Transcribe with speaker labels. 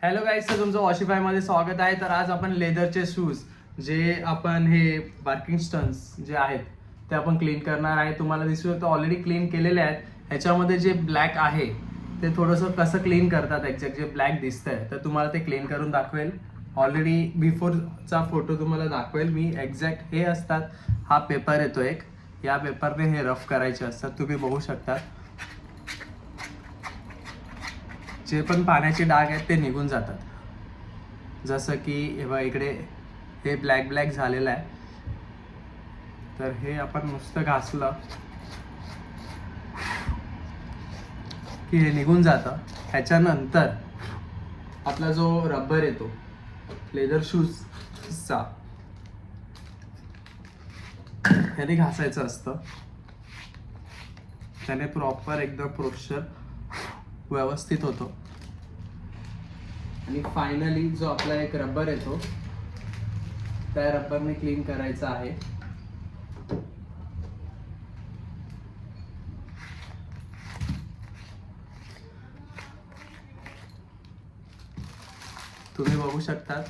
Speaker 1: Hello guys, तर तुमचं वॉशिफायमध्ये स्वागत आहे. तर आज आपण लेदरचे शूज जे आपण हे बार्किंग स्टन्स जे आहेत ते आपण क्लीन करणार आहे. तुम्हाला दिसू शकतो ऑलरेडी क्लीन केलेले आहेत. ह्याच्यामध्ये जे ब्लॅक आहे ते थोडंसं कसं क्लीन करतात एक्झॅक्ट जे ब्लॅक दिसतंय तर तुम्हाला ते क्लीन करून दाखवेल. ऑलरेडी बिफोरचा फोटो तुम्हाला दाखवेल मी. एक्झॅक्ट हे असतात, हा पेपर येतो एक, या पेपरने हे रफ करायचे असतात. तुम्ही बघू शकता जे पण पाण्याचे डाग आहेत ते निघून जातात. जसं की हे बघा इकडे हे ब्लॅक ब्लॅक झालेलं आहे, तर हे आपण नुसतं घासलं की हे निघून जातं. ह्याच्यानंतर आपला जो रबर येतो लेदर शूजचा ह्याने घासायचं असतं. त्याने प्रॉपर एकदम प्रोसेस व्यवस्थित होतो. आणि फायनली जो आपला एक रबर येतो त्या रबरने क्लीन करायचा आहे. तुम्ही बघू शकता